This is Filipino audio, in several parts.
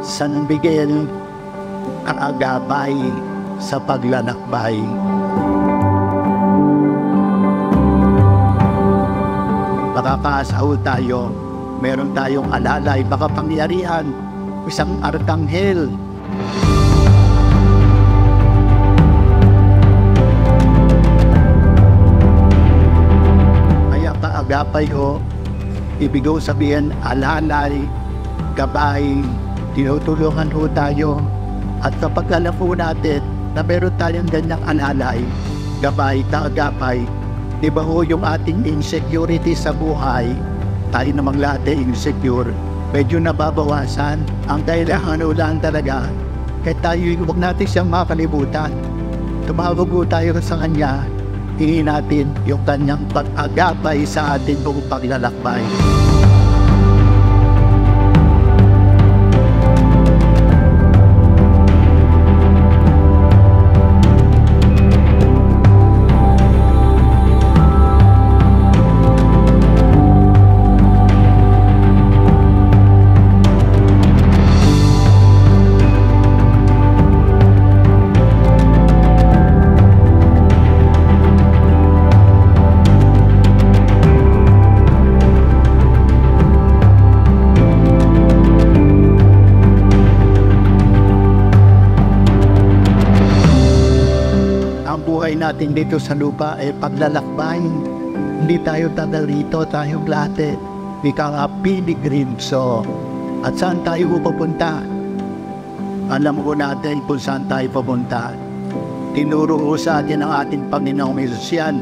San Miguel, ang agapay sa paglalakbay. Makakaasahol tayo, meron tayong alalay, makapangyarihan, isang arkanghel. Kaya kaagapay ho, ibig ko sabihin alalay, gabay, tinutulungan ho tayo. At kapag alam po natin na meron tayong ganyang alalay, gabay, kaagapay, di ba ho yung ating insecurity sa buhay, tayo namang lahat ay insecure, medyo nababawasan. Ang kailangan ulan talaga, kaya tayo huwag natin siyang makalimutan. Tumawag po tayo sa Kanya, hingin natin yung Kanyang pag-agapay sa ating buong paglalakbay. Buhay natin dito sa lupa ay paglalakbay. Hindi tayo tagal rito, tayong lahat ika nga pilgrimso. At saan tayo pupunta? Alam ko natin kung saan tayo pupunta. Tinuro ko sa atin ang ating Panginoong Hesus yan.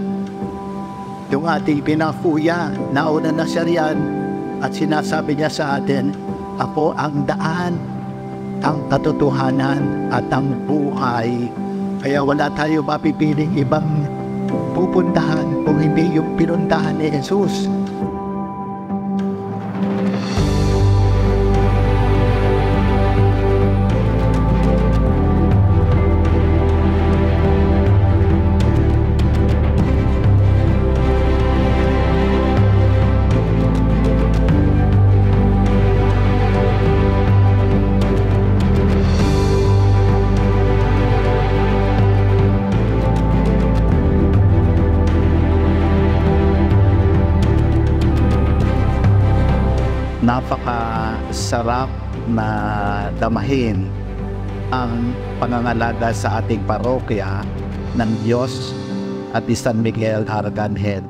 Yung ating pinakuya, nauna na siya riyan. At sinasabi niya sa atin, ako ang daan, ang katotohanan at ang buhay. Kaya wala tayo mapipiling ibang pupuntahan kung hindi yung pinuntahan ni Jesus. Napakasarap na damahin ang pangangalaga sa ating parokya ng Diyos at ni San Miguel Arkanghel.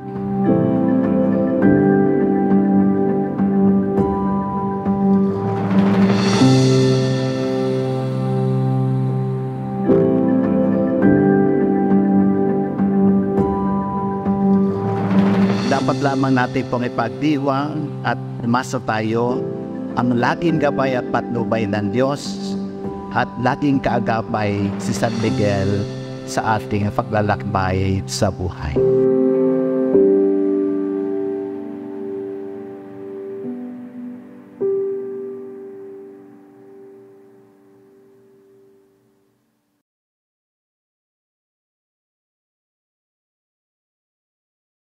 Dapat lamang natin pong ipagdiwang at umasa tayo ang laging gabay at patnubay ng Diyos at laging kaagapay si San Miguel sa ating paglalakbay sa buhay.